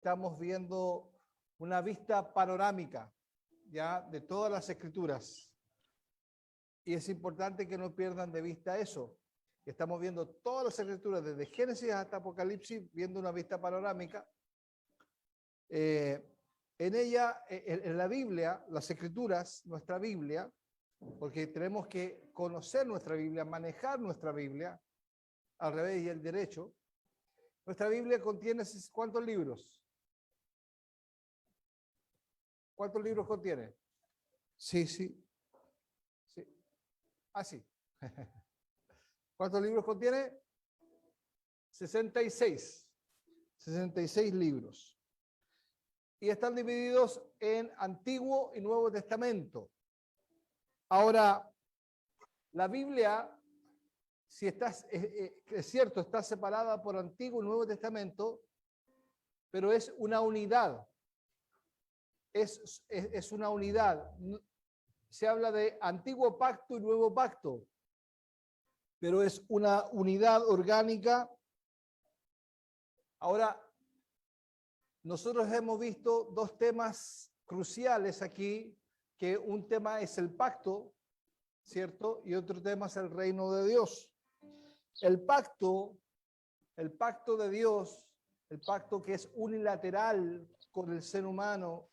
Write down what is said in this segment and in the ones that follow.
estamos viendo una vista panorámica, ya, de todas las escrituras. Y es importante que no pierdan de vista eso. Estamos viendo todas las escrituras, desde Génesis hasta Apocalipsis, viendo una vista panorámica. En ella, en la Biblia, las escrituras, nuestra Biblia, porque tenemos que conocer nuestra Biblia, manejar nuestra Biblia, al revés y el derecho. Nuestra Biblia contiene, ¿cuántos libros? ¿Cuántos libros contiene? Sí, sí. Sí. Ah, sí. ¿Cuántos libros contiene? 66. 66 libros. Y están divididos en Antiguo y Nuevo Testamento. Ahora, la Biblia, si es cierto, está separada por Antiguo y Nuevo Testamento, pero es una unidad. Es una unidad. Se habla de Antiguo Pacto y Nuevo Pacto, pero es una unidad orgánica. Ahora, nosotros hemos visto dos temas cruciales aquí, que un tema es el pacto, ¿cierto? Y otro tema es el reino de Dios. El pacto de Dios, el pacto que es unilateral con el ser humano,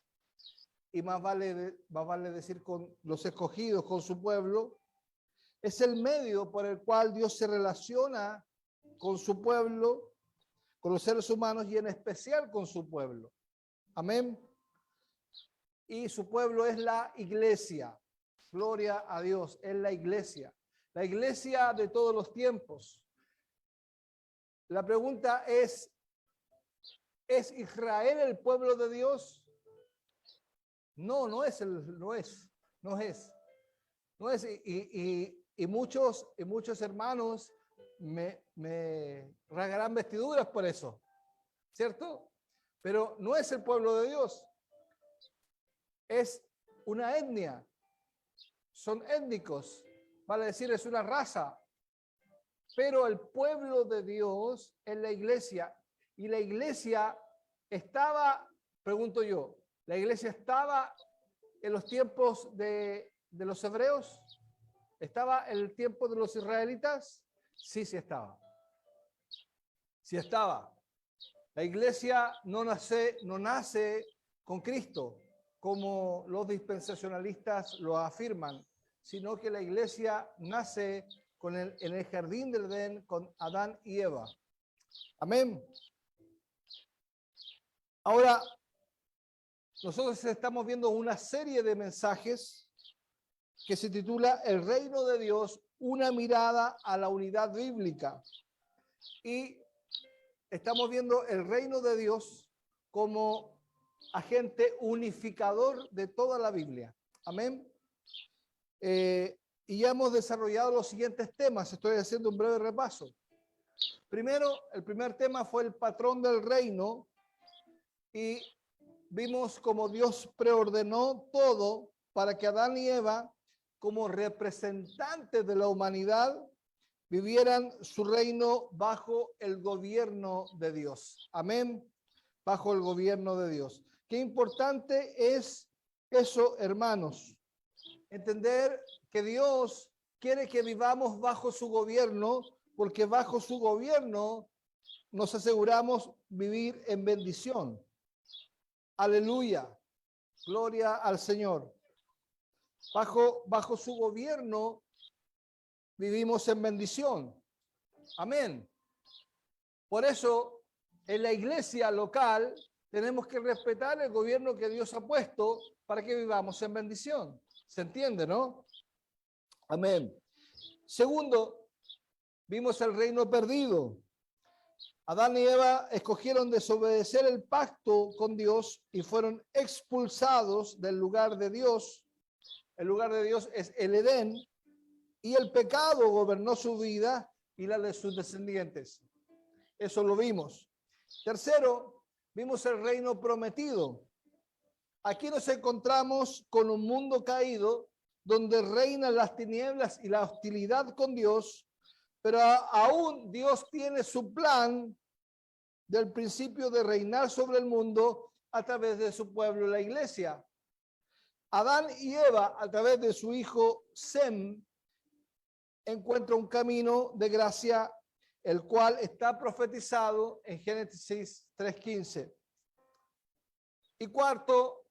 y más vale decir con los escogidos, con su pueblo, es el medio por el cual Dios se relaciona con su pueblo, con los seres humanos y en especial con su pueblo. Amén. Y su pueblo es la iglesia. Gloria a Dios, es la iglesia. La iglesia de todos los tiempos. La pregunta ¿es Israel el pueblo de Dios? No, no es. Y muchos hermanos me rasgarán vestiduras por eso, ¿cierto? Pero no es el pueblo de Dios. Es una etnia. Son étnicos. Vale decir, es una raza. Pero el pueblo de Dios es la iglesia. Y la iglesia estaba, pregunto yo, ¿la iglesia estaba en los tiempos de los hebreos? ¿Estaba en el tiempo de los israelitas? Sí, sí estaba. Sí estaba. La iglesia no nace con Cristo, como los dispensacionalistas lo afirman, sino que la iglesia nace en el jardín del Edén con Adán y Eva. Amén. Ahora, nosotros estamos viendo una serie de mensajes que se titula El reino de Dios, una mirada a la unidad bíblica. Y estamos viendo el reino de Dios como agente unificador de toda la Biblia. Amén. Y ya hemos desarrollado los siguientes temas. Estoy haciendo un breve repaso. Primero, el primer tema fue el patrón del reino. Y vimos cómo Dios preordenó todo para que Adán y Eva, como representantes de la humanidad, vivieran su reino bajo el gobierno de Dios. Amén. Bajo el gobierno de Dios. Qué importante es eso, hermanos. Entender que Dios quiere que vivamos bajo su gobierno, porque bajo su gobierno nos aseguramos vivir en bendición. Aleluya. Gloria al Señor. Bajo su gobierno vivimos en bendición. Amén. Por eso, en la iglesia local tenemos que respetar el gobierno que Dios ha puesto para que vivamos en bendición. ¿Se entiende, no? Amén. Segundo, vimos el reino perdido. Adán y Eva escogieron desobedecer el pacto con Dios y fueron expulsados del lugar de Dios. El lugar de Dios es el Edén, y el pecado gobernó su vida y la de sus descendientes. Eso lo vimos. Tercero, vimos el reino prometido. Aquí nos encontramos con un mundo caído donde reinan las tinieblas y la hostilidad con Dios, pero aún Dios tiene su plan del principio de reinar sobre el mundo a través de su pueblo, la iglesia. Adán y Eva, a través de su hijo Sem, encuentran un camino de gracia, el cual está profetizado en Génesis 3:15. Y cuarto,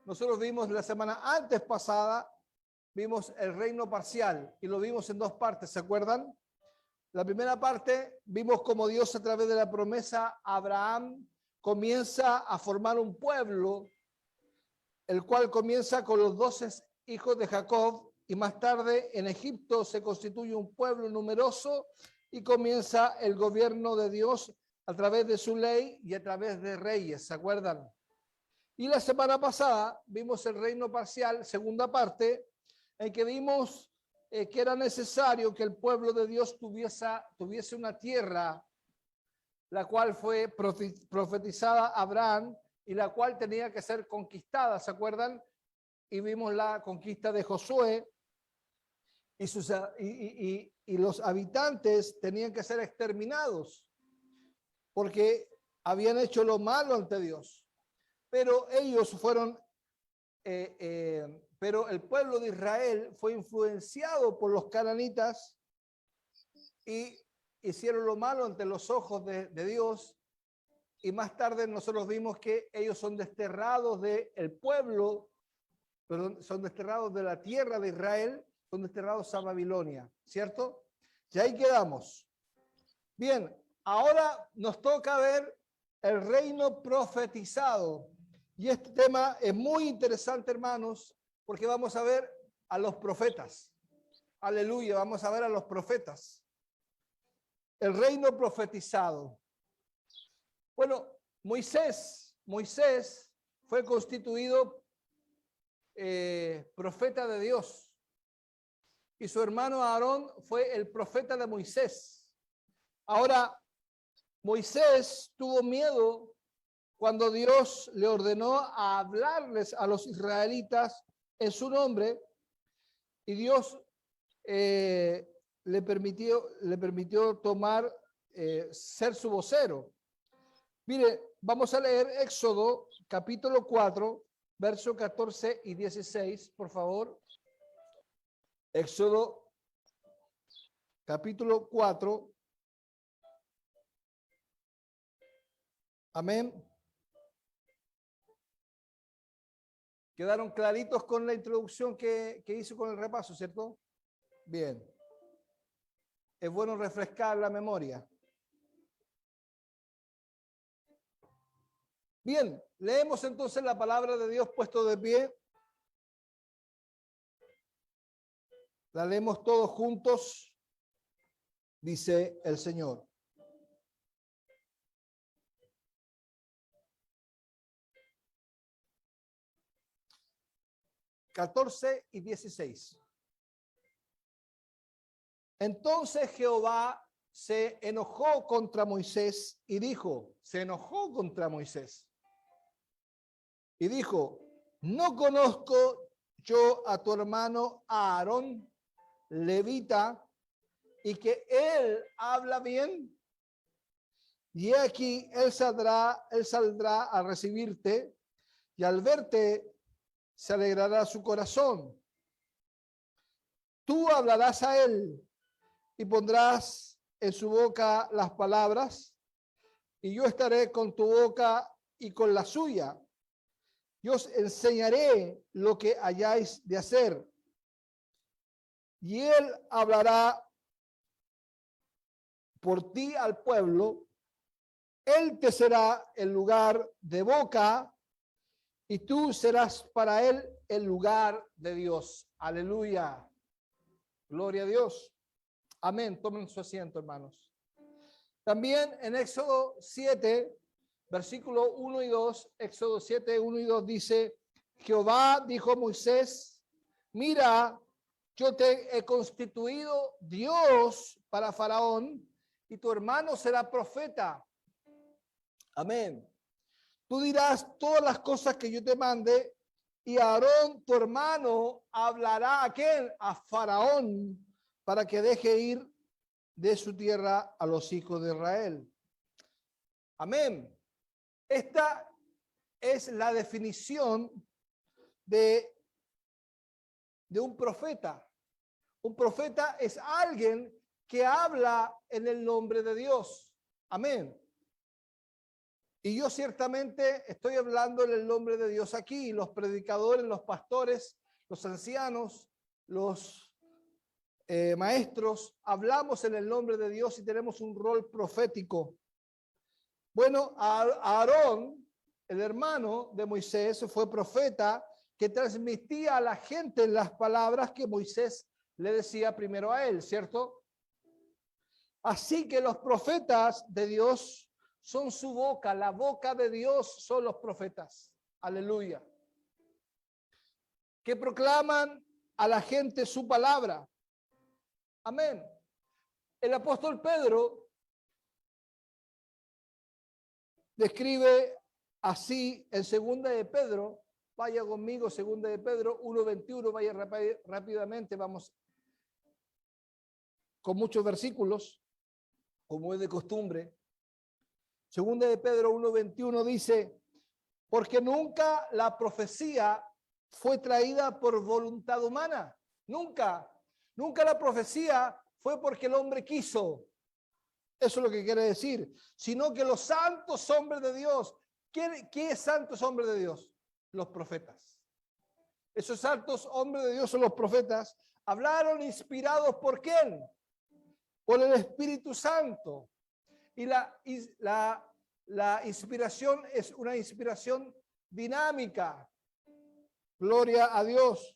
nosotros vimos la semana antes pasada, vimos el reino parcial y lo vimos en dos partes, ¿se acuerdan? La primera parte, vimos cómo Dios a través de la promesa a Abraham comienza a formar un pueblo, el cual comienza con los 12 hijos de Jacob, y más tarde en Egipto se constituye un pueblo numeroso y comienza el gobierno de Dios a través de su ley y a través de reyes, ¿se acuerdan? Y la semana pasada vimos el reino parcial, segunda parte, en que vimos que era necesario que el pueblo de Dios tuviese una tierra, la cual fue profetizada a Abraham y la cual tenía que ser conquistada, ¿se acuerdan? Y vimos la conquista de Josué y los habitantes tenían que ser exterminados porque habían hecho lo malo ante Dios. Pero ellos fueron, pero el pueblo de Israel fue influenciado por los cananitas y hicieron lo malo ante los ojos de Dios. Y más tarde nosotros vimos que ellos son desterrados del pueblo, perdón, son desterrados de la tierra de Israel, son desterrados a Babilonia, ¿cierto? Y ahí quedamos. Bien, ahora nos toca ver el reino profetizado. Y este tema es muy interesante, hermanos, porque vamos a ver a los profetas. Aleluya, vamos a ver a los profetas. El reino profetizado. Bueno, Moisés fue constituido profeta de Dios. Y su hermano Aarón fue el profeta de Moisés. Ahora, Moisés tuvo miedo cuando Dios le ordenó a hablarles a los israelitas en su nombre, y Dios le permitió tomar, ser su vocero. Mire, vamos a leer Éxodo capítulo 4, versos 14 y 16, por favor. Éxodo capítulo 4. Amén. Quedaron claritos con la introducción que hizo con el repaso, ¿cierto? Bien. Es bueno refrescar la memoria. Bien, leemos entonces la palabra de Dios puesto de pie. La leemos todos juntos. Dice el Señor. (14 y 16). Entonces Jehová se enojó contra Moisés y dijo, y dijo, ¿no conozco yo a tu hermano Aarón, levita, y que él habla bien? Y aquí él saldrá a recibirte, y al verte se alegrará su corazón. Tú hablarás a él y pondrás en su boca las palabras, y yo estaré con tu boca y con la suya. Yo os enseñaré lo que hayáis de hacer. Y él hablará por ti al pueblo, él te será el lugar de boca, y tú serás para él el lugar de Dios. Aleluya. Gloria a Dios. Amén. Tomen su asiento, hermanos. También en Éxodo 7, versículo 1 y 2, Éxodo 7, 1 y 2 dice, Jehová dijo a Moisés, mira, yo te he constituido Dios para Faraón, y tu hermano será profeta. Amén. Tú dirás todas las cosas que yo te mande, y Aarón, tu hermano, hablará ¿a quién? A Faraón, para que deje ir de su tierra a los hijos de Israel. Amén. Esta es la definición de un profeta. Un profeta es alguien que habla en el nombre de Dios. Amén. Y yo ciertamente estoy hablando en el nombre de Dios aquí. Los predicadores, los pastores, los ancianos, los maestros, hablamos en el nombre de Dios y tenemos un rol profético. Bueno, Aarón, el hermano de Moisés, fue profeta que transmitía a la gente las palabras que Moisés le decía primero a él, ¿cierto? Así que los profetas de Dios son su boca, la boca de Dios son los profetas. Aleluya. Que proclaman a la gente su palabra. Amén. El apóstol Pedro describe así en segunda de Pedro, vaya conmigo, segunda de Pedro 1:21, vaya rápidamente, vamos con muchos versículos, como es de costumbre. Segunda de Pedro 1:21 dice, porque nunca la profecía fue traída por voluntad humana, nunca la profecía fue porque el hombre quiso. Eso es lo que quiere decir, sino que los santos hombres de Dios, ¿qué es santos hombres de Dios? Los profetas. Esos santos hombres de Dios son los profetas, hablaron inspirados ¿por quién? Por el Espíritu Santo. Y la inspiración es una inspiración dinámica. Gloria a Dios.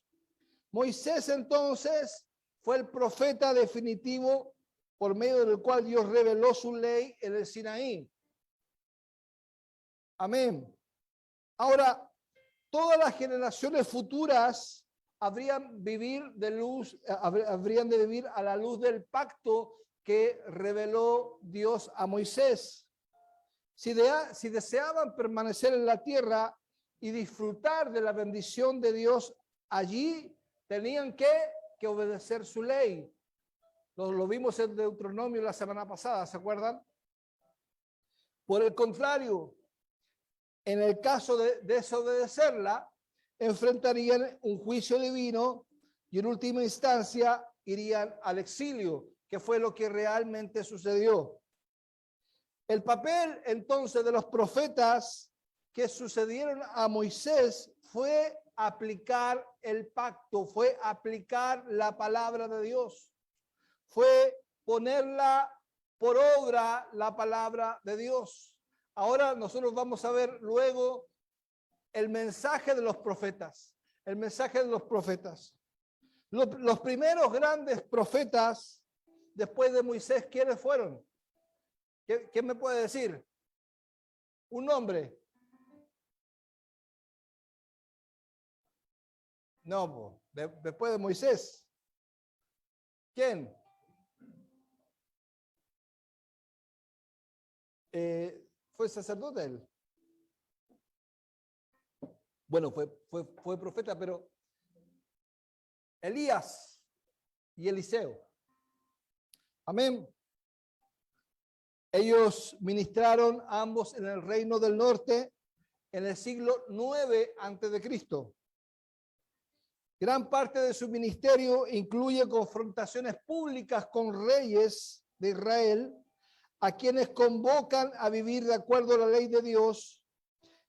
Moisés entonces fue el profeta definitivo por medio del cual Dios reveló su ley en el Sinaí. Amén. Ahora, todas las generaciones futuras habrían de vivir a la luz del pacto que reveló Dios a Moisés. Si deseaban permanecer en la tierra y disfrutar de la bendición de Dios allí, tenían que obedecer su ley. Lo vimos en Deuteronomio la semana pasada, ¿se acuerdan? Por el contrario, en el caso de desobedecerla, enfrentarían un juicio divino y en última instancia irían al exilio, que fue lo que realmente sucedió. El papel entonces de los profetas que sucedieron a Moisés fue aplicar el pacto, fue aplicar la palabra de Dios, fue ponerla por obra la palabra de Dios. Ahora nosotros vamos a ver luego el mensaje de los profetas, el mensaje de los profetas. Los primeros grandes profetas después de Moisés, ¿quiénes fueron? ¿Qué me puede decir? Un nombre. No, después de Moisés. ¿Quién? Fue sacerdote él. Bueno, fue profeta, pero Elías y Eliseo. Amén. Ellos ministraron ambos en el reino del norte en el siglo 9 antes de Cristo. Gran parte de su ministerio incluye confrontaciones públicas con reyes de Israel, a quienes convocan a vivir de acuerdo a la ley de Dios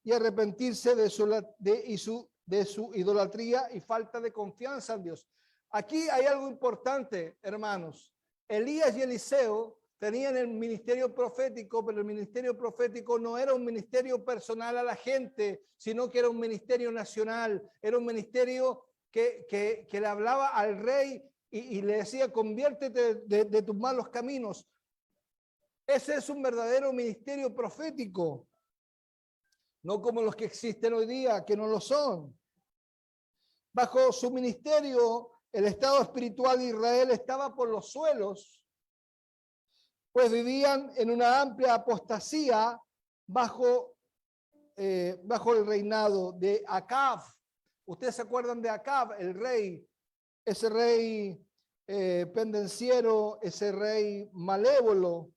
y arrepentirse de su idolatría y falta de confianza en Dios. Aquí hay algo importante, hermanos. Elías y Eliseo tenían el ministerio profético, pero el ministerio profético no era un ministerio personal a la gente, sino que era un ministerio nacional, era un ministerio que le hablaba al rey y le decía, conviértete de tus malos caminos. Ese es un verdadero ministerio profético, no como los que existen hoy día, que no lo son. Bajo su ministerio, el estado espiritual de Israel estaba por los suelos, pues vivían en una amplia apostasía bajo el reinado de Acab. Ustedes se acuerdan de Acab, el rey, ese rey pendenciero, ese rey malévolo,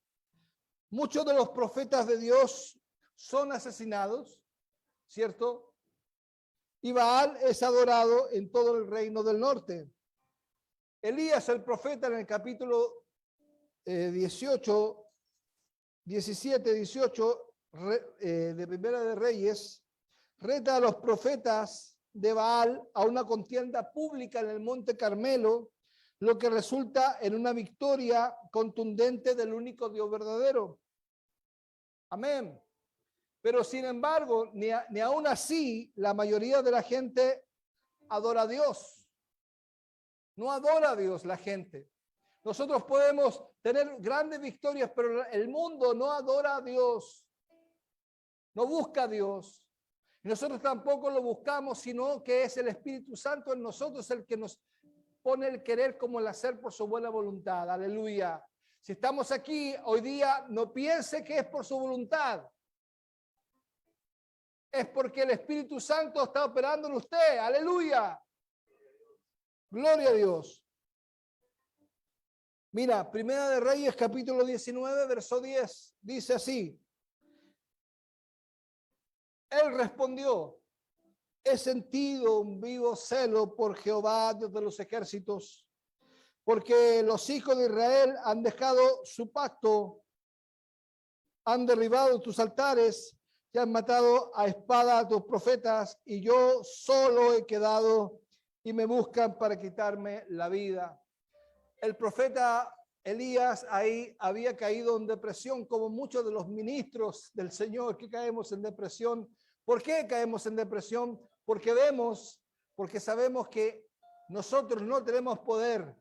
Muchos de los profetas de Dios son asesinados, ¿cierto? Y Baal es adorado en todo el reino del norte. Elías, el profeta, en el capítulo 17, 18 de Primera de Reyes, reta a los profetas de Baal a una contienda pública en el Monte Carmelo, lo que resulta en una victoria contundente del único Dios verdadero. Amén. Pero sin embargo, ni aún así, la mayoría de la gente adora a Dios. No adora a Dios la gente. Nosotros podemos tener grandes victorias, pero el mundo no adora a Dios. No busca a Dios. Nosotros tampoco lo buscamos, sino que es el Espíritu Santo en nosotros el que nos pone el querer como el hacer por su buena voluntad. Aleluya. Si estamos aquí hoy día, no piense que es por su voluntad. Es porque el Espíritu Santo está operando en usted. Aleluya. Gloria a Dios. Mira, Primera de Reyes, capítulo 19, verso 10. Dice así. Él respondió, he sentido un vivo celo por Jehová, Dios de los ejércitos, porque los hijos de Israel han dejado su pacto, han derribado tus altares y han matado a espada a tus profetas, y yo solo he quedado y me buscan para quitarme la vida. El profeta Elías ahí había caído en depresión, como muchos de los ministros del Señor que caemos en depresión. ¿Por qué caemos en depresión? Porque sabemos que nosotros no tenemos poder,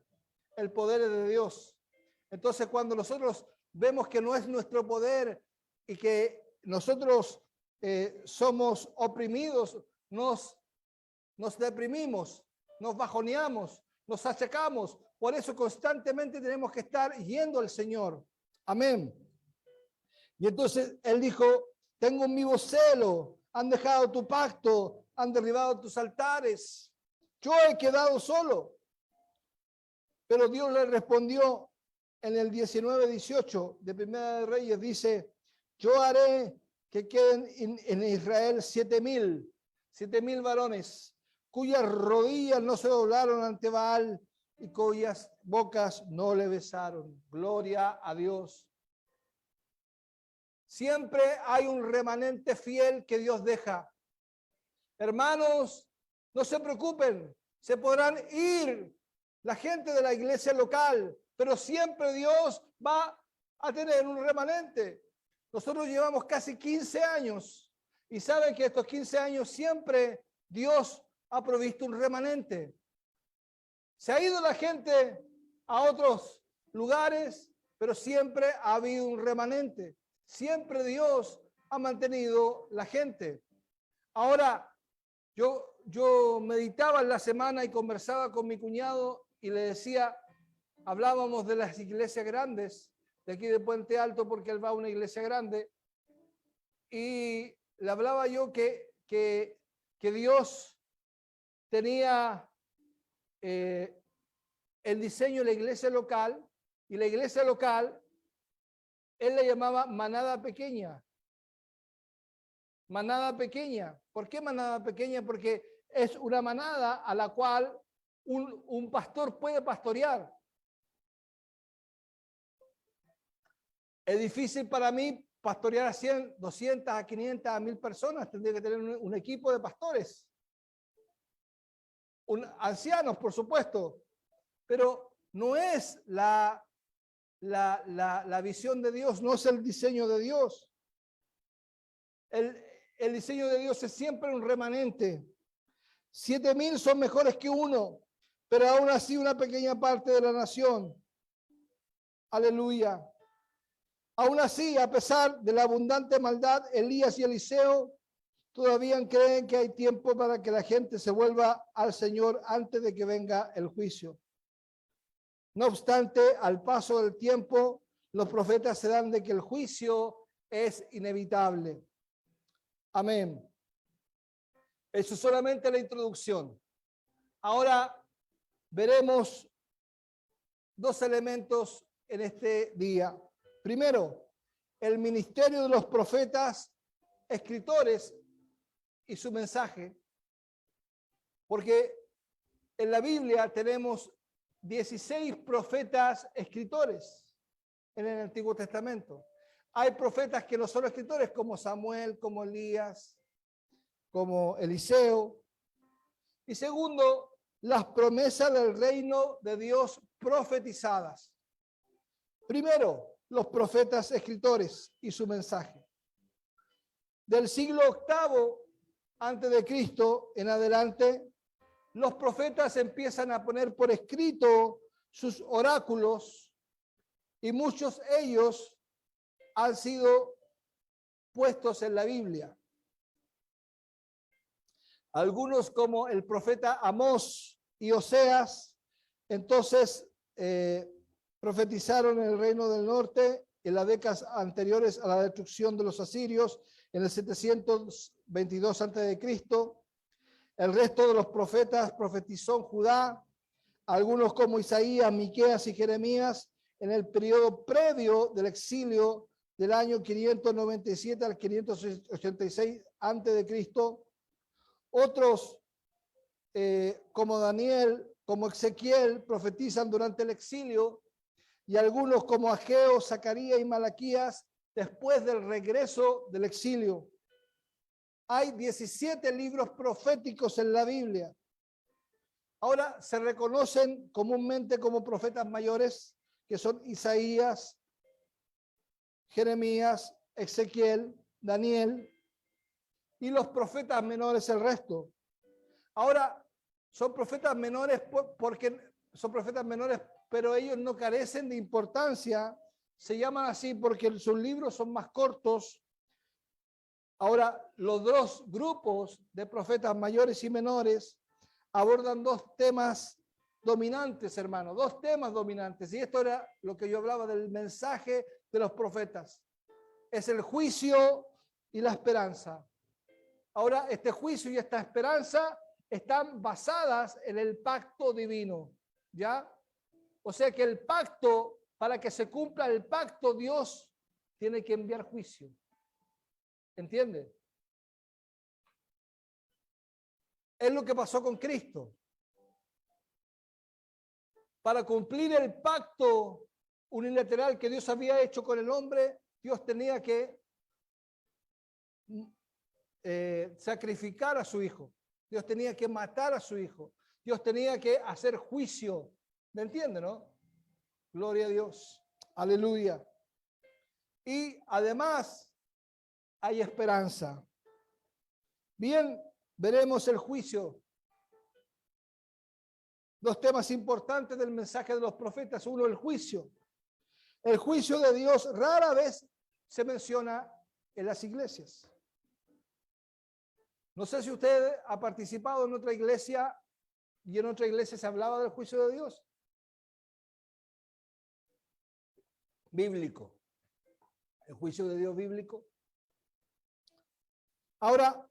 el poder es de Dios. Entonces, cuando nosotros vemos que no es nuestro poder y que nosotros somos oprimidos, nos deprimimos, nos bajoneamos, nos achacamos. Por eso constantemente tenemos que estar yendo al Señor. Amén. Y entonces él dijo, tengo un vivo celo, han dejado tu pacto, han derribado tus altares. Yo he quedado solo. Pero Dios le respondió en el 19:18 de Primera de Reyes, dice, yo haré que queden en Israel 7,000 varones, cuyas rodillas no se doblaron ante Baal y cuyas bocas no le besaron. Gloria a Dios. Siempre hay un remanente fiel que Dios deja. Hermanos, no se preocupen, se podrán ir la gente de la iglesia local, pero siempre Dios va a tener un remanente. Nosotros llevamos casi 15 años y saben que estos 15 años siempre Dios ha provisto un remanente. Se ha ido la gente a otros lugares, pero siempre ha habido un remanente. Siempre Dios ha mantenido la gente. Ahora, yo meditaba en la semana y conversaba con mi cuñado y le decía, hablábamos de las iglesias grandes, de aquí de Puente Alto, porque él va a una iglesia grande, y le hablaba yo que Dios tenía el diseño de la iglesia local, y la iglesia local, él le llamaba manada pequeña. Manada pequeña. ¿Por qué manada pequeña? Porque es una manada a la cual un pastor puede pastorear. Es difícil para mí pastorear a 100, 200, a 500, a 1000 personas. Tendría que tener un equipo de pastores. Ancianos, por supuesto. Pero no es la visión de Dios, no es el diseño de Dios. El diseño de Dios es siempre un remanente. 7,000 son mejores que uno, pero aún así una pequeña parte de la nación. Aleluya. Aún así, a pesar de la abundante maldad, Elías y Eliseo todavía creen que hay tiempo para que la gente se vuelva al Señor antes de que venga el juicio. No obstante, al paso del tiempo, los profetas se dan de que el juicio es inevitable. Amén. Eso es solamente la introducción. Ahora veremos dos elementos en este día. Primero, el ministerio de los profetas, escritores y su mensaje. Porque en la Biblia tenemos 16 profetas escritores en el Antiguo Testamento. Hay profetas que no son escritores, como Samuel, como Elías, como Eliseo. Y segundo, las promesas del reino de Dios profetizadas. Primero, los profetas escritores y su mensaje. Del siglo VIII antes de Cristo en adelante, los profetas empiezan a poner por escrito sus oráculos y muchos de ellos han sido puestos en la Biblia. Algunos, como el profeta Amós y Oseas, entonces profetizaron en el reino del norte en las décadas anteriores a la destrucción de los asirios en el 722 a.C. El resto de los profetas profetizó en Judá, algunos como Isaías, Miqueas y Jeremías en el periodo previo del exilio del año 597 al 586 a.C. Otros, como Daniel, como Ezequiel, profetizan durante el exilio, y algunos como Ageo, Zacarías y Malaquías después del regreso del exilio. Hay 17 libros proféticos en la Biblia. Ahora se reconocen comúnmente como profetas mayores, que son Isaías, Jeremías, Ezequiel, Daniel, y los profetas menores el resto. Ahora, son profetas menores porque son profetas menores, pero ellos no carecen de importancia. Se llaman así porque sus libros son más cortos. Ahora, los dos grupos de profetas mayores y menores abordan dos temas dominantes, hermano, dos temas dominantes. Y esto era lo que yo hablaba del mensaje de los profetas. Es el juicio y la esperanza. Ahora, este juicio y esta esperanza están basadas en el pacto divino, ¿ya? O sea que el pacto, para que se cumpla el pacto, Dios tiene que enviar juicio. ¿Entiende? Es lo que pasó con Cristo. Para cumplir el pacto unilateral que Dios había hecho con el hombre, Dios tenía que sacrificar a su hijo. Dios tenía que matar a su hijo. Dios tenía que hacer juicio. ¿Me entiende, no? Gloria a Dios. Aleluya. Y además hay esperanza. Bien, veremos el juicio. Dos temas importantes del mensaje de los profetas. Uno, el juicio. El juicio de Dios rara vez se menciona en las iglesias. No sé si usted ha participado en otra iglesia y en otra iglesia se hablaba del juicio de Dios. Bíblico. El juicio de Dios bíblico. Ahora,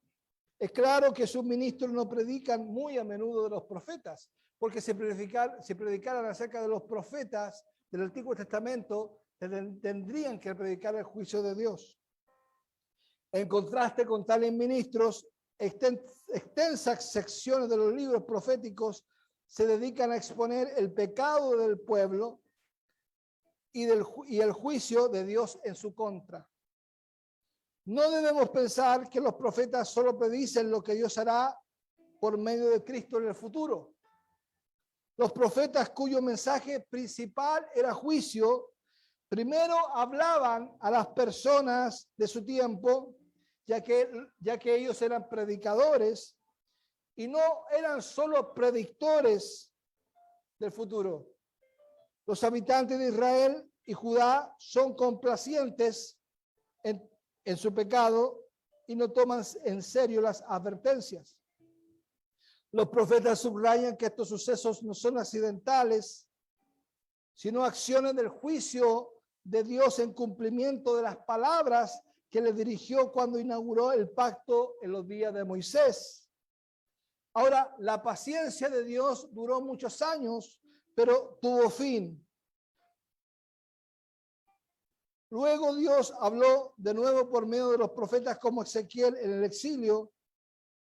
es claro que sus ministros no predican muy a menudo de los profetas, porque si predicaran acerca de los profetas del Antiguo Testamento, tendrían que predicar el juicio de Dios. En contraste con tales ministros, extensas secciones de los libros proféticos se dedican a exponer el pecado del pueblo y el juicio de Dios en su contra. No debemos pensar que los profetas solo predicen lo que Dios hará por medio de Cristo en el futuro. Los profetas cuyo mensaje principal era juicio, primero hablaban a las personas de su tiempo, ya que ellos eran predicadores y no eran solo predictores del futuro. Los habitantes de Israel y Judá son complacientes en su pecado y no toman en serio las advertencias. Los profetas subrayan que estos sucesos no son accidentales, sino acciones del juicio de Dios en cumplimiento de las palabras que le dirigió cuando inauguró el pacto en los días de Moisés. Ahora, la paciencia de Dios duró muchos años, pero tuvo fin. Luego Dios habló de nuevo por medio de los profetas como Ezequiel en el exilio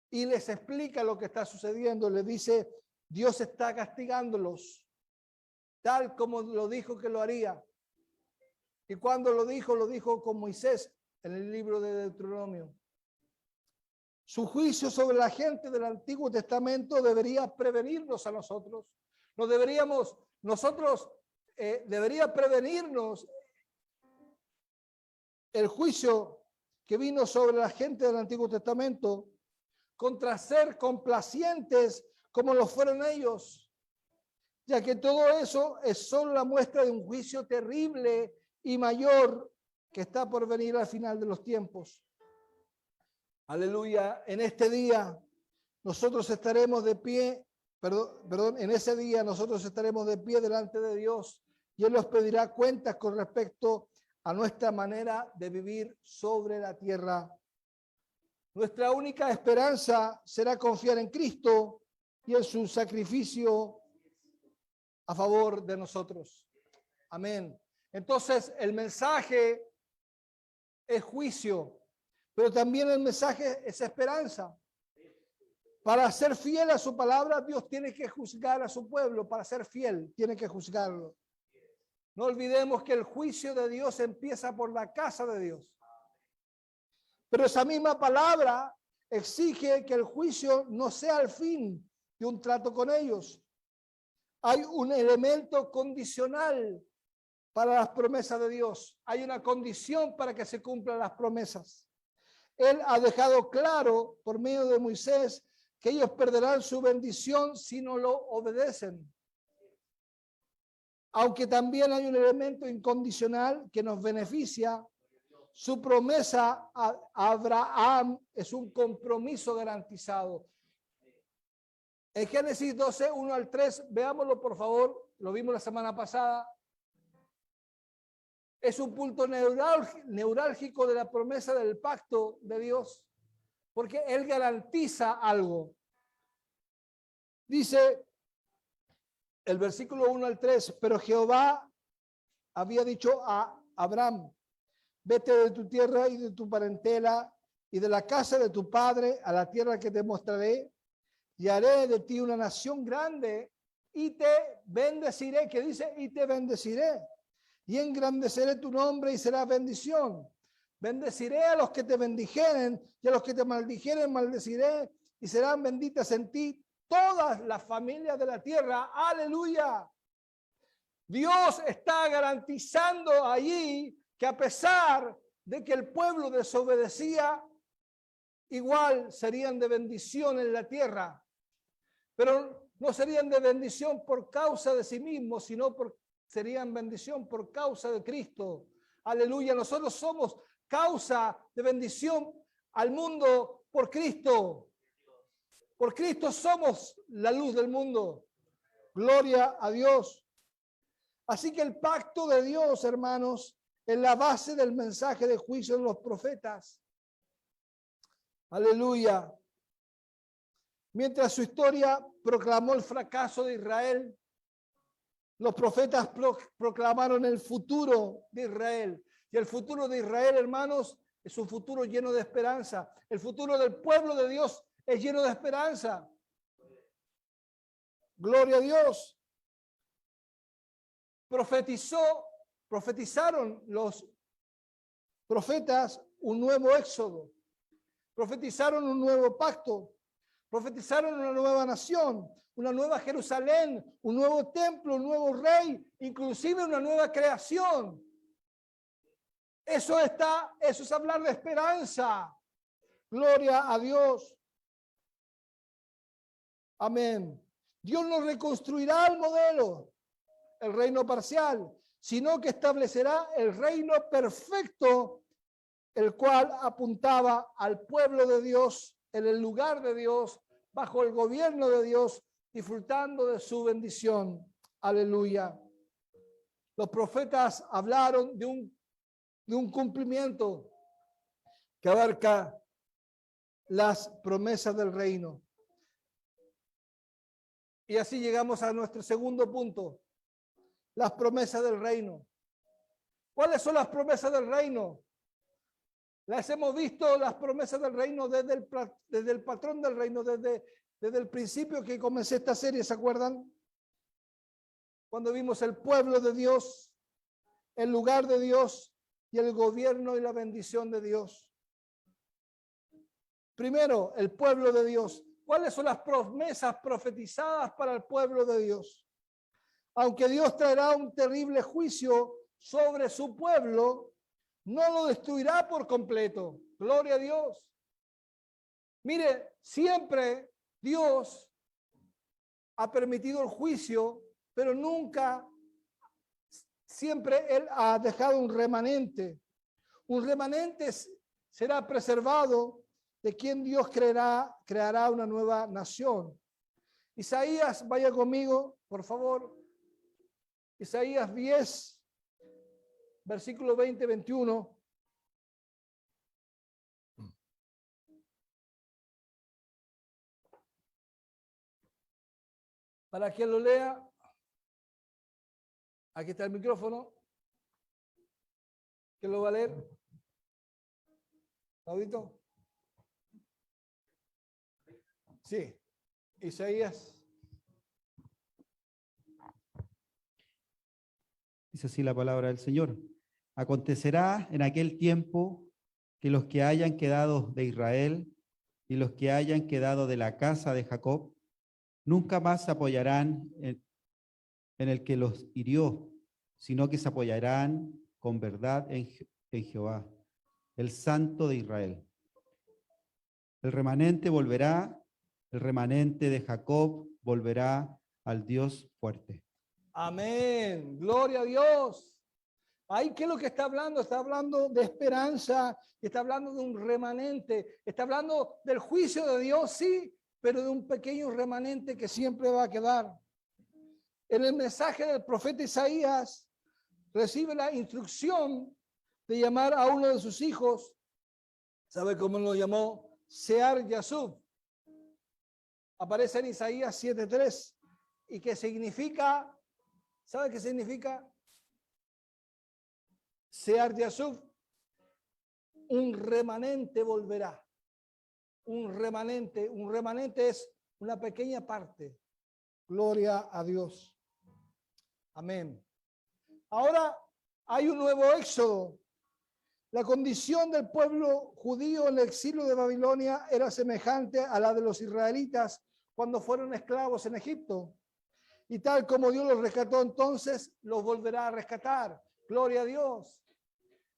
y les explica lo que está sucediendo. Les dice, Dios está castigándolos, tal como lo dijo que lo haría. Y cuando lo dijo con Moisés en el libro de Deuteronomio. Su juicio sobre la gente del Antiguo Testamento debería prevenirnos a nosotros. Debería prevenirnos el juicio que vino sobre la gente del Antiguo Testamento contra ser complacientes como lo fueron ellos, ya que todo eso es solo la muestra de un juicio terrible y mayor que está por venir al final de los tiempos. Aleluya. En este día nosotros estaremos de pie, en ese día nosotros estaremos de pie delante de Dios y Él nos pedirá cuentas con respecto a nuestra manera de vivir sobre la tierra. Nuestra única esperanza será confiar en Cristo y en su sacrificio a favor de nosotros. Amén. Entonces, el mensaje es juicio, pero también el mensaje es esperanza. Para ser fiel a su palabra, Dios tiene que juzgar a su pueblo. Para ser fiel, tiene que juzgarlo. No olvidemos que el juicio de Dios empieza por la casa de Dios. Pero esa misma palabra exige que el juicio no sea el fin de un trato con ellos. Hay un elemento condicional para las promesas de Dios. Hay una condición para que se cumplan las promesas. Él ha dejado claro por medio de Moisés que ellos perderán su bendición si no lo obedecen. Aunque también hay un elemento incondicional que nos beneficia, su promesa a Abraham es un compromiso garantizado. En Génesis 12, 1 al 3, veámoslo por favor, lo vimos la semana pasada. Es un punto neurálgico de la promesa del pacto de Dios, porque Él garantiza algo. Dice el versículo 1 al 3, pero Jehová había dicho a Abraham, vete de tu tierra y de tu parentela y de la casa de tu padre a la tierra que te mostraré, y haré de ti una nación grande y te bendeciré, que dice, y te bendeciré, y engrandeceré tu nombre y será bendición. Bendeciré a los que te bendijeren y a los que te maldijeren maldeciré, y serán benditas en ti todas las familias de la tierra. Aleluya. Dios está garantizando allí que a pesar de que el pueblo desobedecía, igual serían de bendición en la tierra. Pero no serían de bendición por causa de sí mismos, sino serían bendición por causa de Cristo. Aleluya. Nosotros somos causa de bendición al mundo por Cristo. Por Cristo somos la luz del mundo. Gloria a Dios. Así que el pacto de Dios, hermanos, es la base del mensaje de juicio de los profetas. Aleluya. Mientras su historia proclamó el fracaso de Israel, los profetas proclamaron el futuro de Israel. Y el futuro de Israel, hermanos, es un futuro lleno de esperanza. El futuro del pueblo de Dios es lleno de esperanza. Gloria a Dios. Profetizaron los profetas un nuevo éxodo. Profetizaron un nuevo pacto. Profetizaron una nueva nación, una nueva Jerusalén, un nuevo templo, un nuevo rey, inclusive una nueva creación. Eso es hablar de esperanza. Gloria a Dios. Amén. Dios no reconstruirá el modelo, el reino parcial, sino que establecerá el reino perfecto, el cual apuntaba al pueblo de Dios en el lugar de Dios, bajo el gobierno de Dios, disfrutando de su bendición. Aleluya. Los profetas hablaron de un cumplimiento que abarca las promesas del reino. Y así llegamos a nuestro segundo punto, las promesas del reino. ¿Cuáles son las promesas del reino? Las hemos visto, las promesas del reino desde el patrón del reino, desde el principio que comencé esta serie, ¿se acuerdan? Cuando vimos el pueblo de Dios, el lugar de Dios y el gobierno y la bendición de Dios. Primero, el pueblo de Dios. ¿Cuáles son las promesas profetizadas para el pueblo de Dios? Aunque Dios traerá un terrible juicio sobre su pueblo, no lo destruirá por completo. Gloria a Dios. Mire, siempre Dios ha permitido el juicio, pero nunca, siempre Él ha dejado un remanente. Un remanente será preservado de quien Dios creará una nueva nación. Isaías, vaya conmigo, por favor. Isaías 10, versículo 20-21. Para quien lo lea, aquí está el micrófono. ¿Quién lo va a leer? ¿Audito? Sí, Isaías. Dice así la palabra del Señor. Acontecerá en aquel tiempo que los que hayan quedado de Israel y los que hayan quedado de la casa de Jacob nunca más se apoyarán en el que los hirió, sino que se apoyarán con verdad en Jehová, el Santo de Israel. El remanente volverá, el remanente de Jacob volverá al Dios fuerte. Amén. Gloria a Dios. Ahí, ¿qué es lo que está hablando? Está hablando de esperanza, está hablando de un remanente, está hablando del juicio de Dios, sí, pero de un pequeño remanente que siempre va a quedar. En el mensaje del profeta Isaías, recibe la instrucción de llamar a uno de sus hijos. ¿Sabe cómo lo llamó? Sear Yasub. Aparece en Isaías 7:3. ¿Y qué significa? ¿Sabe qué significa? Sear Yasub. Un remanente volverá. Un remanente es una pequeña parte. Gloria a Dios. Amén. Ahora hay un nuevo éxodo. La condición del pueblo judío en el exilio de Babilonia era semejante a la de los israelitas cuando fueron esclavos en Egipto. Y tal como Dios los rescató entonces, los volverá a rescatar. Gloria a Dios.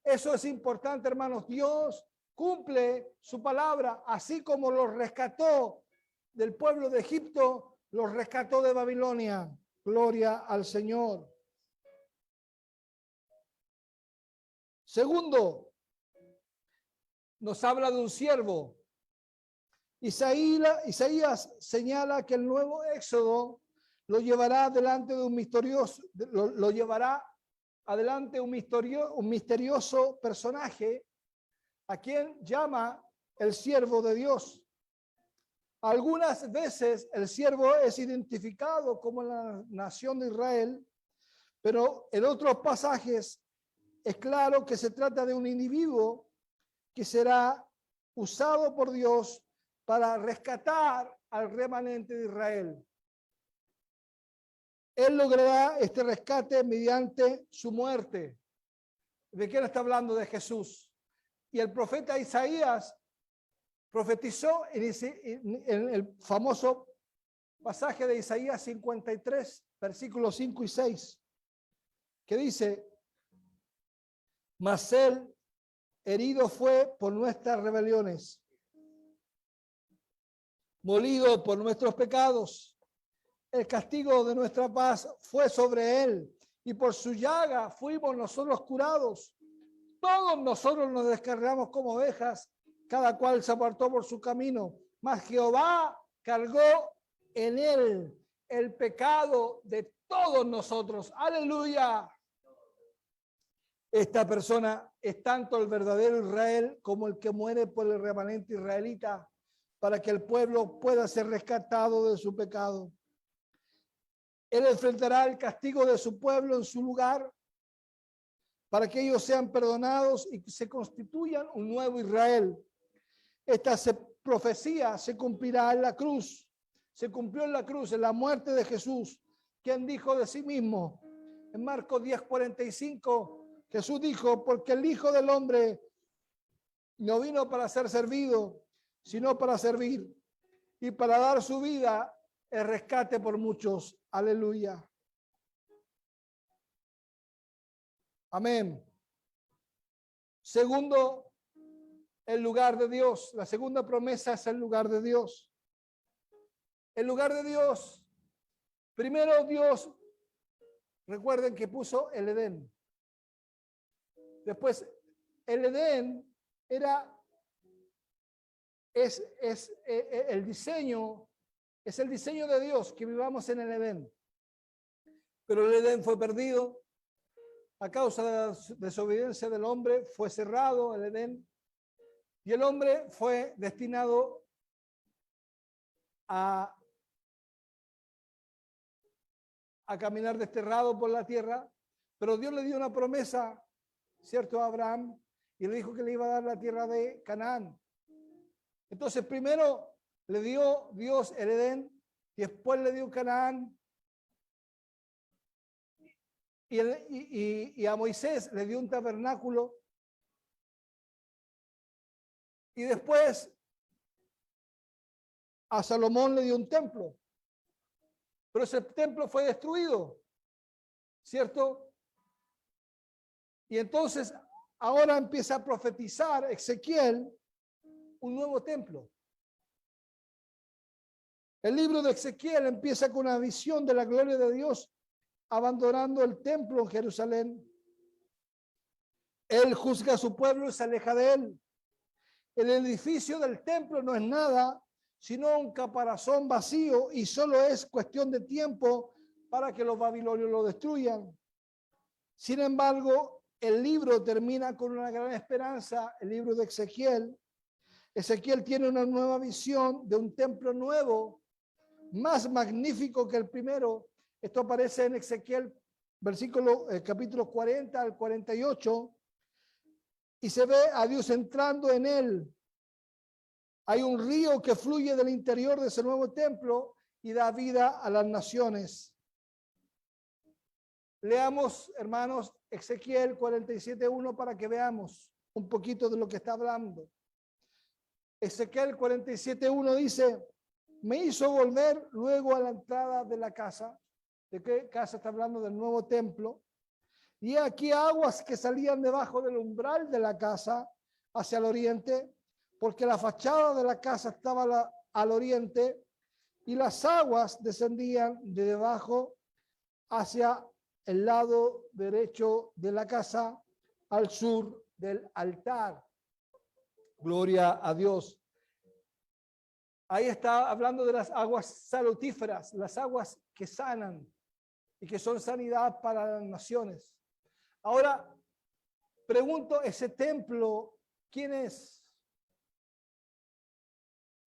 Eso es importante, hermanos. Dios cumple su palabra, así como los rescató del pueblo de Egipto, los rescató de Babilonia. Gloria al Señor. Segundo, nos habla de un siervo. Isaías señala que el nuevo éxodo lo llevará adelante de un misterioso, lo llevará adelante un misterioso personaje a quien llama el siervo de Dios. Algunas veces el siervo es identificado como la nación de Israel, pero en otros pasajes es claro que se trata de un individuo que será usado por Dios para rescatar al remanente de Israel. Él logrará este rescate mediante su muerte. ¿De quién está hablando? De Jesús. Y el profeta Isaías profetizó en el famoso pasaje de Isaías 53, versículos 5 y 6, que dice: mas él herido fue por nuestras rebeliones, molido por nuestros pecados. El castigo de nuestra paz fue sobre él, y por su llaga fuimos nosotros curados. Todos nosotros nos descargamos como ovejas, cada cual se apartó por su camino, mas Jehová cargó en él el pecado de todos nosotros. Aleluya. Esta persona es tanto el verdadero Israel como el que muere por el remanente israelita, para que el pueblo pueda ser rescatado de su pecado. Él enfrentará el castigo de su pueblo en su lugar. para que ellos sean perdonados y se constituyan un nuevo Israel. Esta profecía se cumplirá en la cruz. Se cumplió en la cruz, en la muerte de Jesús, quien dijo de sí mismo, en Marcos 10:45, Jesús dijo, porque el Hijo del Hombre no vino para ser servido, sino para servir y para dar su vida el rescate por muchos. Aleluya. Amén. Segundo, el lugar de Dios. La segunda promesa es el lugar de Dios. El lugar de Dios. Primero Dios, recuerden que puso el Edén. Después, el Edén es el diseño de Dios, que vivamos en el Edén. Pero el Edén fue perdido. A causa de la desobediencia del hombre fue cerrado el Edén y el hombre fue destinado a caminar desterrado por la tierra, pero Dios le dio una promesa, ¿cierto?, a Abraham, y le dijo que le iba a dar la tierra de Canaán. Entonces primero le dio Dios el Edén y después le dio Canaán. Y a Moisés le dio un tabernáculo. Y después a Salomón le dio un templo. Pero ese templo fue destruido, ¿cierto? Y entonces ahora empieza a profetizar Ezequiel un nuevo templo. El libro de Ezequiel empieza con una visión de la gloria de Dios abandonando el templo en Jerusalén. Él juzga a su pueblo y se aleja de él. El edificio del templo no es nada, sino un caparazón vacío y solo es cuestión de tiempo para que los babilonios lo destruyan. Sin embargo, el libro termina con una gran esperanza, el libro de Ezequiel. Ezequiel tiene una nueva visión de un templo nuevo, más magnífico que el primero. Esto aparece en Ezequiel, capítulo 40 al 48, y se ve a Dios entrando en él. Hay un río que fluye del interior de ese nuevo templo y da vida a las naciones. Leamos, hermanos, Ezequiel 47:1 para que veamos un poquito de lo que está hablando. Ezequiel 47:1 dice, me hizo volver luego a la entrada de la casa. ¿De qué casa está hablando? Del nuevo templo. Y aquí aguas que salían debajo del umbral de la casa hacia el oriente, porque la fachada de la casa estaba al oriente y las aguas descendían de debajo hacia el lado derecho de la casa al sur del altar. Gloria a Dios. Ahí está hablando de las aguas salutíferas, las aguas que sanan y que son sanidad para las naciones. Ahora, pregunto, ¿ese templo quién es?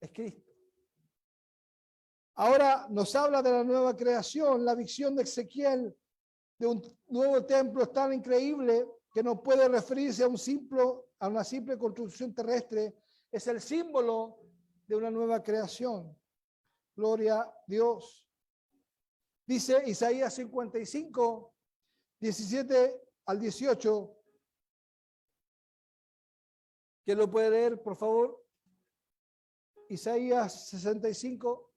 Es Cristo. Ahora nos habla de la nueva creación, la visión de Ezequiel de un nuevo templo es tan increíble que no puede referirse a una simple construcción terrestre. Es el símbolo de una nueva creación. Gloria a Dios. Dice Isaías 55, 17 al 18. ¿Quién lo puede leer, por favor? Isaías 65.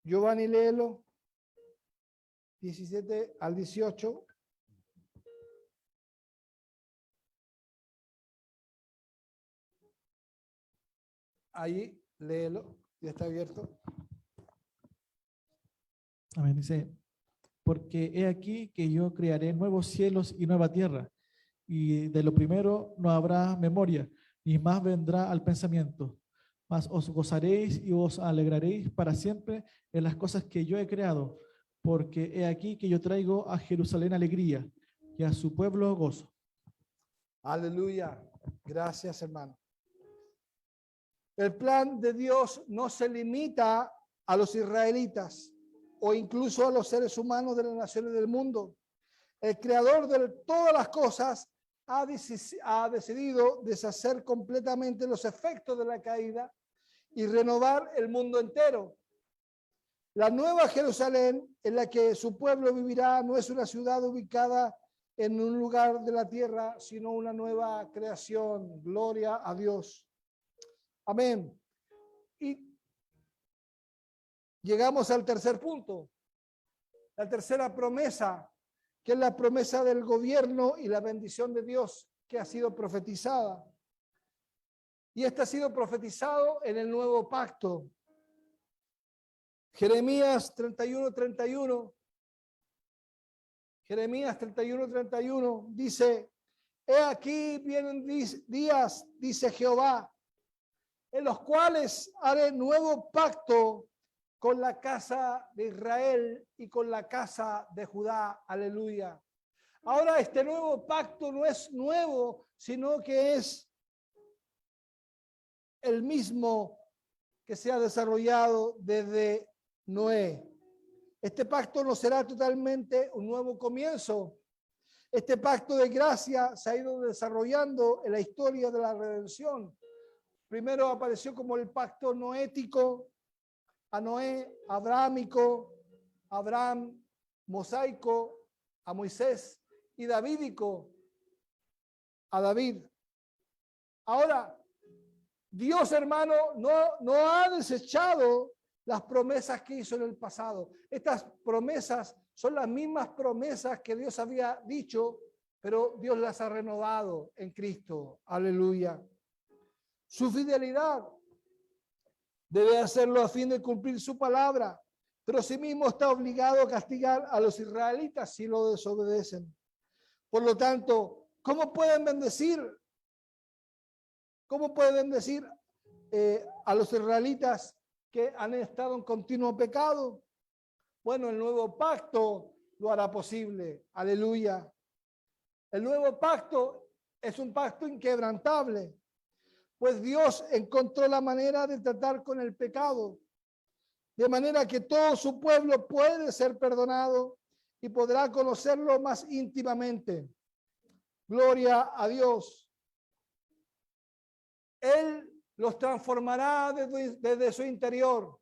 Giovanni, léelo. 17 al 18. Ahí, léelo. Ya está abierto. Amén. Dice, porque he aquí que yo crearé nuevos cielos y nueva tierra, y de lo primero no habrá memoria, ni más vendrá al pensamiento. Mas os gozaréis y os alegraréis para siempre en las cosas que yo he creado, porque he aquí que yo traigo a Jerusalén alegría y a su pueblo gozo. Aleluya. Gracias, hermano. El plan de Dios no se limita a los israelitas o incluso a los seres humanos de las naciones del mundo. el creador de todas las cosas, ha decidido deshacer completamente los efectos de la caída y renovar el mundo entero. La nueva Jerusalén en la que su pueblo vivirá no es una ciudad ubicada en un lugar de la tierra, sino una nueva creación. Gloria a Dios. Amén. Y llegamos al tercer punto, la tercera promesa, que es la promesa del gobierno y la bendición de Dios que ha sido profetizada. Y esta ha sido profetizado en el nuevo pacto. Jeremías 31:31. Jeremías 31:31 dice: he aquí vienen días, dice Jehová, en los cuales haré nuevo pacto con la casa de Israel y con la casa de Judá. Aleluya. Ahora este nuevo pacto no es nuevo, sino que es el mismo que se ha desarrollado desde Noé. Este pacto no será totalmente un nuevo comienzo. Este pacto de gracia se ha ido desarrollando en la historia de la redención. Primero apareció como el pacto noético, a Noé, abrahámico, Abraham, mosaico, a Moisés, y davídico, a David. Ahora, Dios, hermano, no ha desechado las promesas que hizo en el pasado. Estas promesas son las mismas promesas que Dios había dicho, pero Dios las ha renovado en Cristo. Aleluya. Su fidelidad debe hacerlo a fin de cumplir su palabra, pero asimismo está obligado a castigar a los israelitas si lo desobedecen. Por lo tanto, ¿cómo pueden bendecir a los israelitas que han estado en continuo pecado? Bueno, el nuevo pacto lo hará posible. Aleluya. El nuevo pacto es un pacto inquebrantable, pues Dios encontró la manera de tratar con el pecado, de manera que todo su pueblo puede ser perdonado y podrá conocerlo más íntimamente. Gloria a Dios. Él los transformará desde su interior.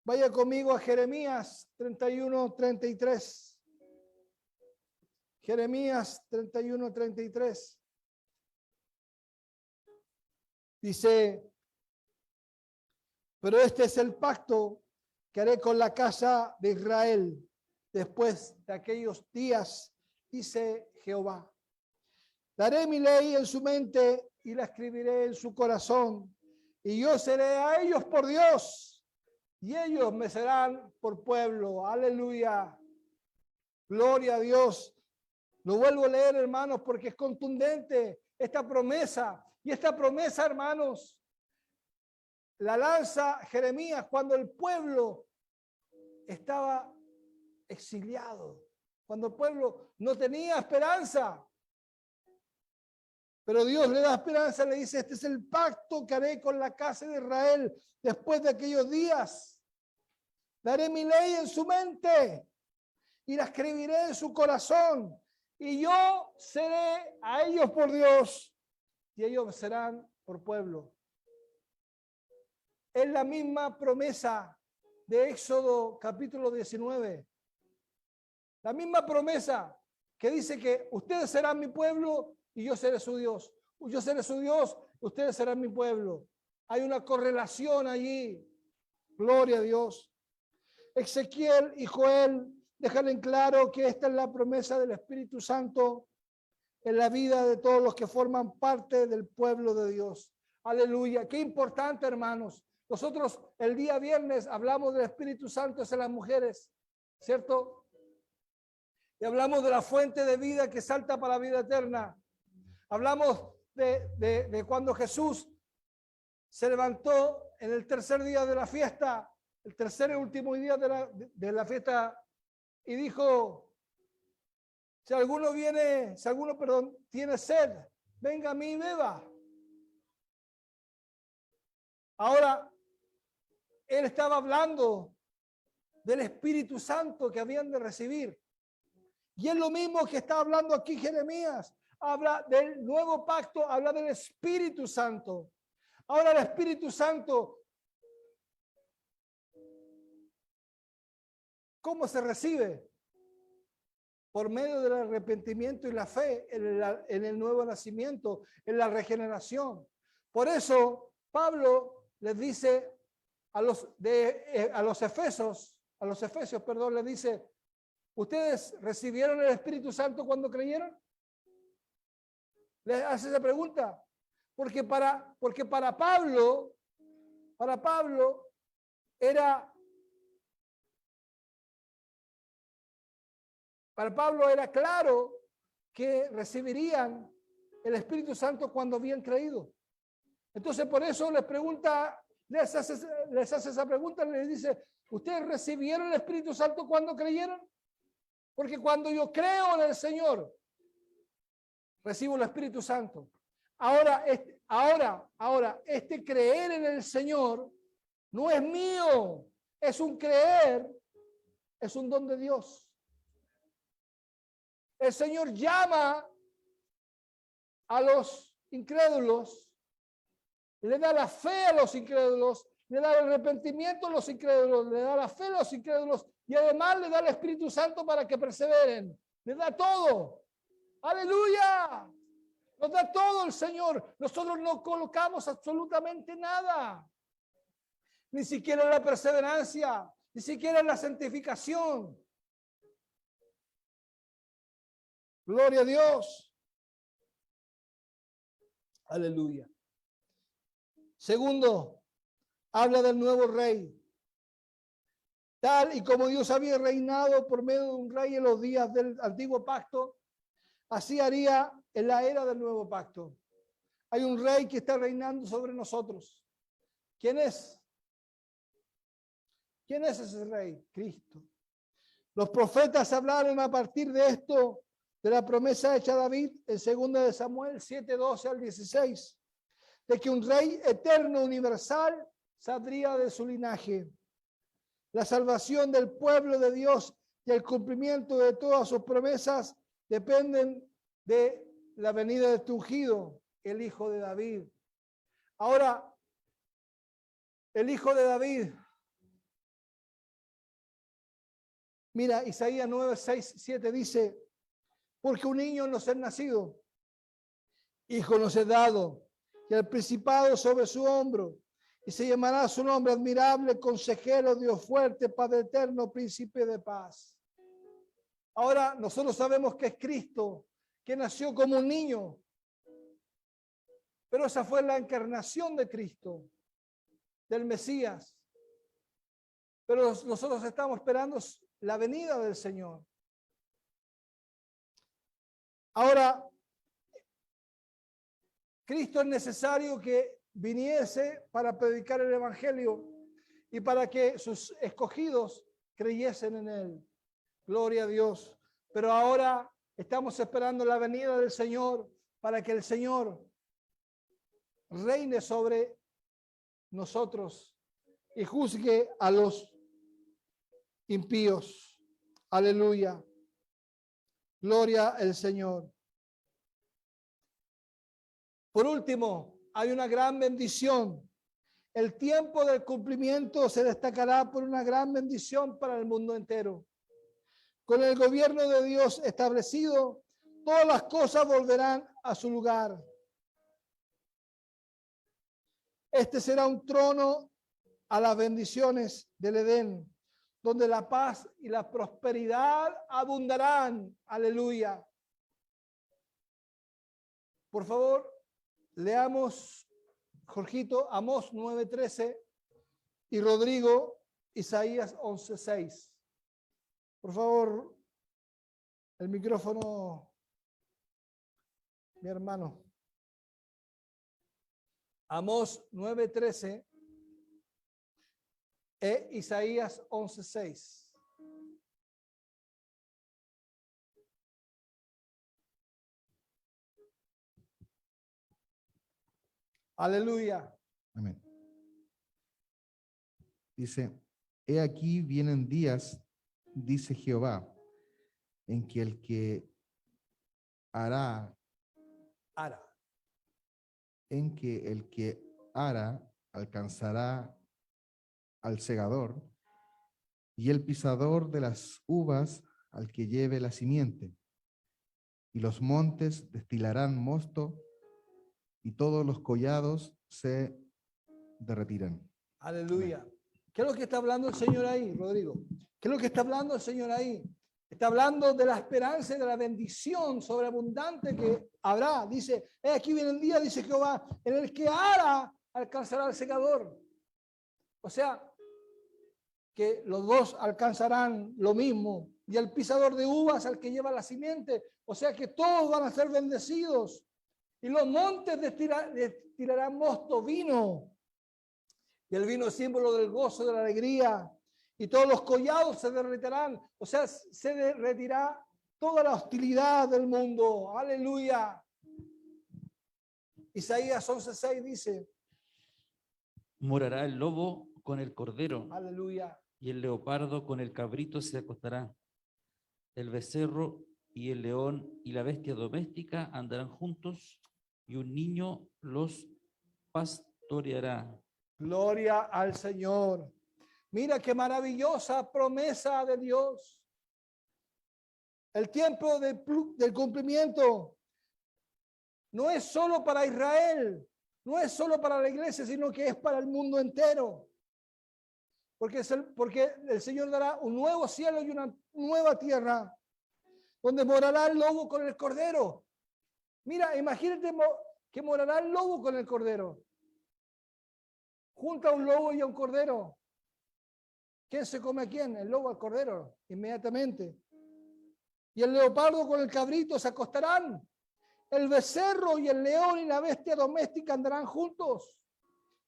Vaya conmigo a Jeremías 31:33. Jeremías 31:33. Dice: pero este es el pacto que haré con la casa de Israel después de aquellos días, dice Jehová. Daré mi ley en su mente y la escribiré en su corazón, y yo seré a ellos por Dios, y ellos me serán por pueblo. Aleluya. Gloria a Dios. Lo vuelvo a leer, hermanos, porque es contundente esta promesa. Y esta promesa, hermanos, la lanza Jeremías cuando el pueblo estaba exiliado, cuando el pueblo no tenía esperanza. Pero Dios le da esperanza, le dice: este es el pacto que haré con la casa de Israel después de aquellos días. Daré mi ley en su mente y la escribiré en su corazón, y yo seré a ellos por Dios y ellos serán por pueblo. Es la misma promesa de Éxodo capítulo 19. La misma promesa que dice que ustedes serán mi pueblo y yo seré su Dios. Yo seré su Dios, ustedes serán mi pueblo. Hay una correlación allí. Gloria a Dios. Ezequiel y Joel dejan en claro que esta es la promesa del Espíritu Santo en la vida de todos los que forman parte del pueblo de Dios. Aleluya. Qué importante, hermanos. Nosotros el día viernes hablamos del Espíritu Santo en las mujeres, ¿cierto? Y hablamos de la fuente de vida que salta para la vida eterna. Hablamos de cuando Jesús se levantó en el tercer día de la fiesta, el tercer y último día de la fiesta, y dijo: si alguno tiene sed, venga a mí y beba. Ahora, él estaba hablando del Espíritu Santo que habían de recibir. Y es lo mismo que está hablando aquí Jeremías. Habla del nuevo pacto, habla del Espíritu Santo. Ahora el Espíritu Santo, ¿cómo se recibe? Por medio del arrepentimiento y la fe en el nuevo nacimiento, en la regeneración. Por eso Pablo les dice a los efesios, les dice, ¿ustedes recibieron el Espíritu Santo cuando creyeron? Les hace esa pregunta. Porque para Pablo era claro que recibirían el Espíritu Santo cuando habían creído. Entonces, por eso les hace esa pregunta, les dice, ¿ustedes recibieron el Espíritu Santo cuando creyeron? Porque cuando yo creo en el Señor, recibo el Espíritu Santo. Ahora, este creer en el Señor no es mío, es un creer, es un don de Dios. El Señor llama a los incrédulos, le da la fe a los incrédulos, le da el arrepentimiento a los incrédulos, le da la fe a los incrédulos y además le da el Espíritu Santo para que perseveren. Le da todo. ¡Aleluya! Nos da todo el Señor. Nosotros no colocamos absolutamente nada. Ni siquiera la perseverancia, ni siquiera la santificación. Gloria a Dios. Aleluya. Segundo, habla del nuevo rey. Tal y como Dios había reinado por medio de un rey en los días del antiguo pacto, así haría en la era del nuevo pacto. Hay un rey que está reinando sobre nosotros. ¿Quién es? ¿Quién es ese rey? Cristo. Los profetas hablaron a partir de esto, de la promesa hecha a David en 2 de Samuel 7:12 al 16, de que un rey eterno, universal, saldría de su linaje. La salvación del pueblo de Dios y el cumplimiento de todas sus promesas dependen de la venida de tu ungido, el hijo de David. Ahora, el hijo de David. Mira, Isaías 9:6-7 dice, porque un niño nos es nacido, hijo nos es dado, y el principado sobre su hombro, y se llamará su nombre admirable, consejero, Dios fuerte, Padre eterno, príncipe de paz. Ahora nosotros sabemos que es Cristo, que nació como un niño, pero esa fue la encarnación de Cristo, del Mesías. Pero nosotros estamos esperando la venida del Señor. Ahora, Cristo es necesario que viniese para predicar el Evangelio y para que sus escogidos creyesen en él. Gloria a Dios. Pero ahora estamos esperando la venida del Señor para que el Señor reine sobre nosotros y juzgue a los impíos. Aleluya. Gloria al Señor. Por último, hay una gran bendición. El tiempo del cumplimiento se destacará por una gran bendición para el mundo entero. Con el gobierno de Dios establecido, todas las cosas volverán a su lugar. Este será un trono a las bendiciones del Edén, donde la paz y la prosperidad abundarán. Aleluya. Por favor, leamos, Jorgito, Amós 9:13 y Rodrigo, Isaías 11:6. Por favor, el micrófono, mi hermano. Amós 9:13 e Isaías 11:6. Aleluya. Amén. Dice, he aquí vienen días, dice Jehová, en que el que hará, Ara. en que el que ara alcanzará al segador, y el pisador de las uvas al que lleve la simiente. Y los montes destilarán mosto, y todos los collados se derretirán. Aleluya. ¿Qué es lo que está hablando el Señor ahí, Rodrigo? ¿Qué es lo que está hablando el Señor ahí? Está hablando de la esperanza y de la bendición sobreabundante que habrá. Dice, aquí viene el día, dice Jehová, en el que ara alcanzará el segador. O sea, que los dos alcanzarán lo mismo. Y el pisador de uvas al que lleva la simiente. O sea que todos van a ser bendecidos. Y los montes destilarán mosto, vino. Y el vino es símbolo del gozo, de la alegría. Y todos los collados se derretirán. O sea, se derretirá toda la hostilidad del mundo. Aleluya. Isaías 11:6 dice. Morará el lobo con el cordero, Aleluya. y el leopardo con el cabrito se acostará. El becerro y el león y la bestia doméstica andarán juntos, y un niño los pastoreará. Gloria al Señor. Mira qué maravillosa promesa de Dios. El tiempo del cumplimiento no es solo para Israel, no es solo para la iglesia, sino que es para el mundo entero. Porque el Señor dará un nuevo cielo y una nueva tierra, donde morará el lobo con el cordero. Mira, imagínate que morará el lobo con el cordero. Junta un lobo y a un cordero. ¿Quién se come a quién? El lobo al cordero, inmediatamente. Y el leopardo con el cabrito se acostarán. El becerro y el león y la bestia doméstica andarán juntos.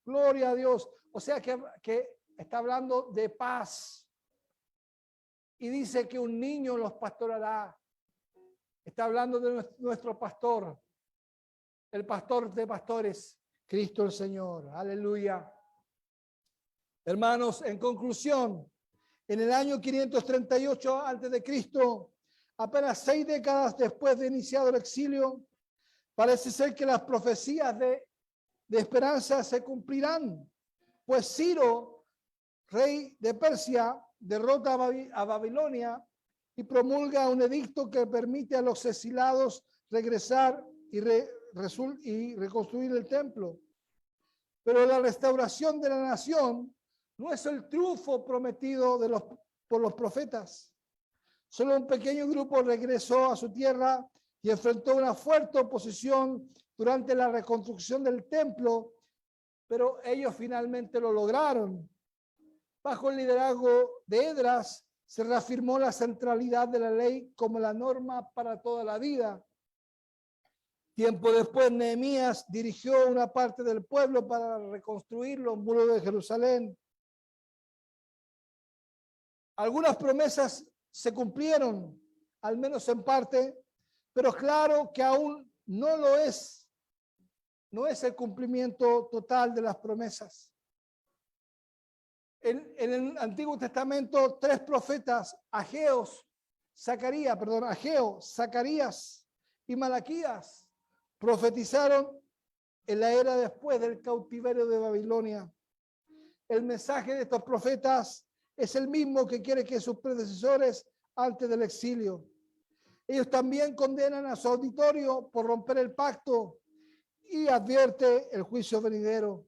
Gloria a Dios. O sea que está hablando de paz. Y dice que un niño los pastorará. Está hablando de nuestro pastor. El pastor de pastores, Cristo el Señor. Aleluya. Hermanos, en conclusión, en el año 538 a.C., apenas 6 décadas después de iniciado el exilio, parece ser que las profecías de esperanza se cumplirán, pues Ciro, rey de Persia, derrota a Babilonia y promulga un edicto que permite a los exilados regresar y reconstruir el templo. Pero la restauración de la nación no es el triunfo prometido por los profetas. Solo un pequeño grupo regresó a su tierra y enfrentó una fuerte oposición durante la reconstrucción del templo, pero ellos finalmente lo lograron. Bajo el liderazgo de Esdras se reafirmó la centralidad de la ley como la norma para toda la vida. Tiempo después, Nehemías dirigió una parte del pueblo para reconstruir los muros de Jerusalén. Algunas promesas se cumplieron, al menos en parte, pero claro que aún no lo es. No es el cumplimiento total de las promesas. En el Antiguo Testamento, 3 profetas, Ageo, Zacarías y Malaquías, profetizaron en la era después del cautiverio de Babilonia. El mensaje de estos profetas es el mismo que quiere que sus predecesores antes del exilio. Ellos también condenan a su auditorio por romper el pacto y advierte el juicio venidero.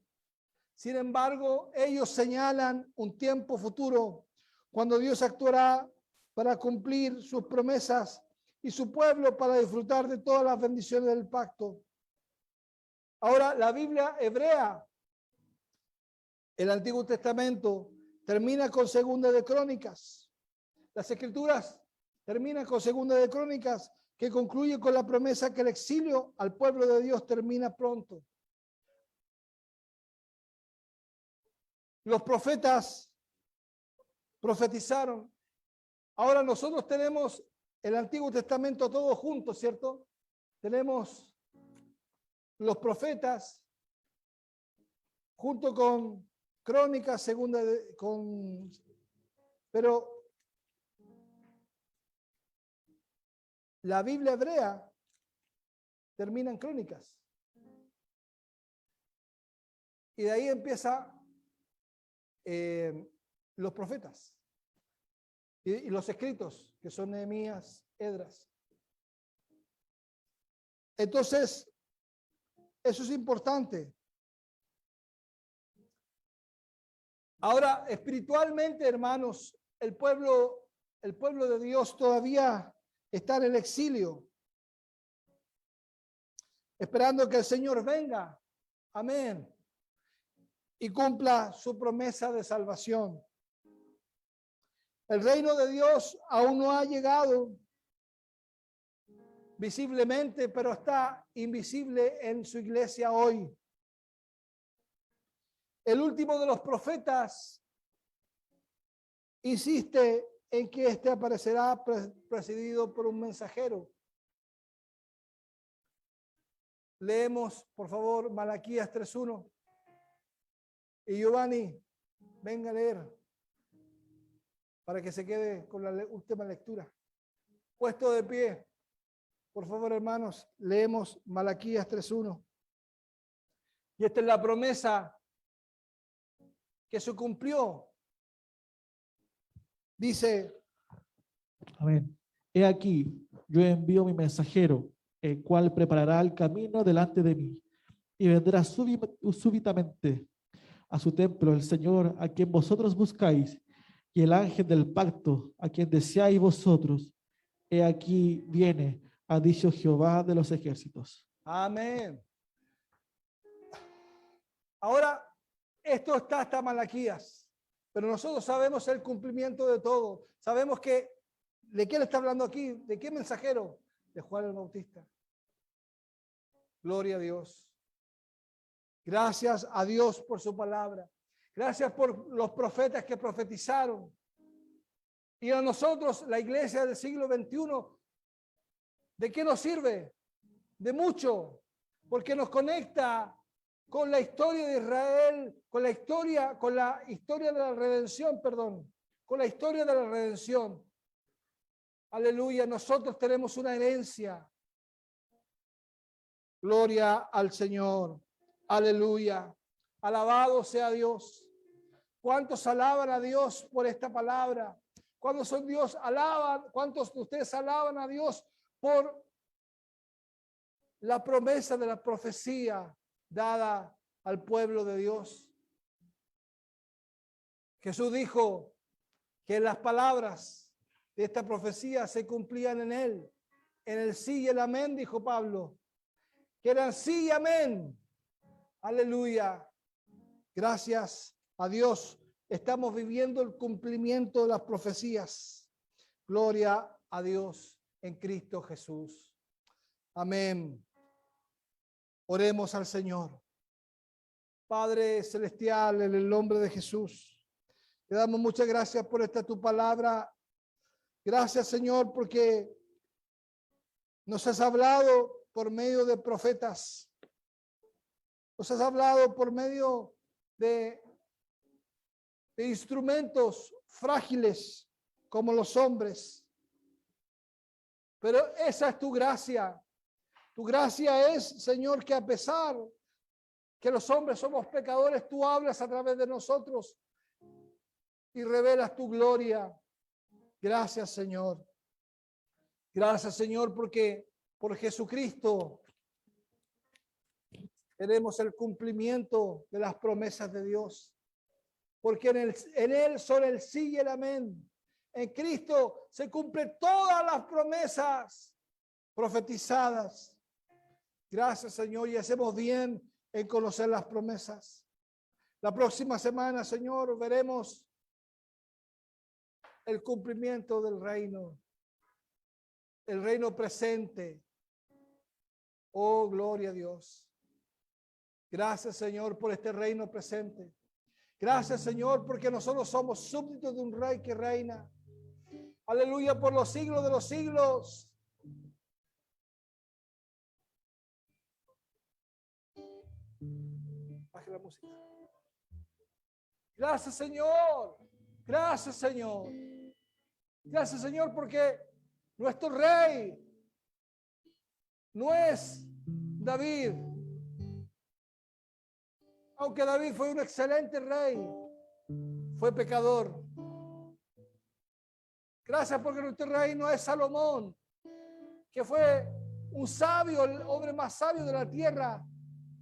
Sin embargo, ellos señalan un tiempo futuro cuando Dios actuará para cumplir sus promesas y su pueblo para disfrutar de todas las bendiciones del pacto. Ahora, la Biblia hebrea, el Antiguo Testamento, termina con Segunda de Crónicas. Las Escrituras terminan con Segunda de Crónicas, que concluye con la promesa que el exilio al pueblo de Dios termina pronto. Los profetas profetizaron. Ahora nosotros tenemos el Antiguo Testamento todo junto, ¿cierto? Tenemos los profetas junto con Crónicas, pero la Biblia hebrea termina en Crónicas. Y de ahí empieza los profetas y los escritos, que son Nehemías, Esdras. Entonces, eso es importante. Ahora, espiritualmente, hermanos, el pueblo de Dios todavía está en el exilio, esperando que el Señor venga. Amén. Y cumpla su promesa de salvación. El reino de Dios aún no ha llegado visiblemente, pero está invisible en su iglesia hoy. El último de los profetas insiste en que éste aparecerá precedido por un mensajero. Leemos, por favor, Malaquías 3:1. Y Giovanni, venga a leer para que se quede con la última lectura. Puesto de pie, por favor, hermanos, leemos Malaquías 3:1. Y esta es la promesa que se cumplió. Dice, Amén. He aquí, yo envío mi mensajero, el cual preparará el camino delante de mí, y vendrá súbitamente a su templo el Señor, a quien vosotros buscáis, y el ángel del pacto, a quien deseáis vosotros. He aquí viene, ha dicho Jehová de los ejércitos. amén. Ahora, esto está hasta Malaquías, pero nosotros sabemos el cumplimiento de todo. Sabemos que, ¿de qué le está hablando aquí? ¿De qué mensajero? De Juan el Bautista. Gloria a Dios. Gracias a Dios por su palabra. Gracias por los profetas que profetizaron. Y a nosotros, la iglesia del siglo XXI, ¿de qué nos sirve? De mucho, porque nos conecta con la historia de Israel, con la historia de la redención, con la historia de la redención. Aleluya, nosotros tenemos una herencia. Gloria al Señor. Aleluya. Alabado sea Dios. ¿Cuántos alaban a Dios por esta palabra? ¿Cuántos son Dios alaban? ¿Cuántos de ustedes alaban a Dios por la promesa de la profecía dada al pueblo de Dios? Jesús dijo que las palabras de esta profecía se cumplían en él. En el sí y el amén, dijo Pablo, que eran sí y amén. Aleluya. Gracias a Dios. Estamos viviendo el cumplimiento de las profecías. Gloria a Dios en Cristo Jesús. Amén. Oremos al Señor. Padre celestial, en el nombre de Jesús, te damos muchas gracias por esta tu palabra. Gracias, Señor, porque nos has hablado por medio de profetas. Nos has hablado por medio de instrumentos frágiles como los hombres. Pero esa es tu gracia. Tu gracia es, Señor, que a pesar que los hombres somos pecadores, tú hablas a través de nosotros y revelas tu gloria. Gracias, Señor. Gracias, Señor, porque por Jesucristo tenemos el cumplimiento de las promesas de Dios. Porque en Él son el sí y el amén. En Cristo se cumplen todas las promesas profetizadas. Gracias, Señor, y hacemos bien en conocer las promesas. La próxima semana, Señor, veremos el cumplimiento del reino. El reino presente. Oh, gloria a Dios. Gracias, Señor, por este reino presente. Gracias, Señor, porque nosotros somos súbditos de un rey que reina. Aleluya, por los siglos de los siglos. Baje la música. Gracias, Señor. Gracias, Señor. Gracias, Señor, porque nuestro rey no es David. Aunque David fue un excelente rey, fue pecador. Gracias porque nuestro rey no es Salomón, que fue un sabio, el hombre más sabio de la tierra,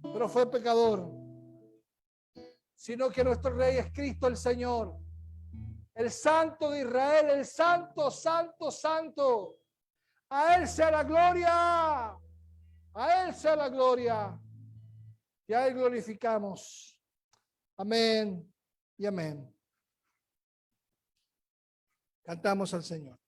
pero fue pecador. Sino que nuestro rey es Cristo el Señor, el Santo de Israel, el Santo, Santo, Santo. A Él sea la gloria, a Él sea la gloria. Y a Él glorificamos. Amén y amén. Cantamos al Señor.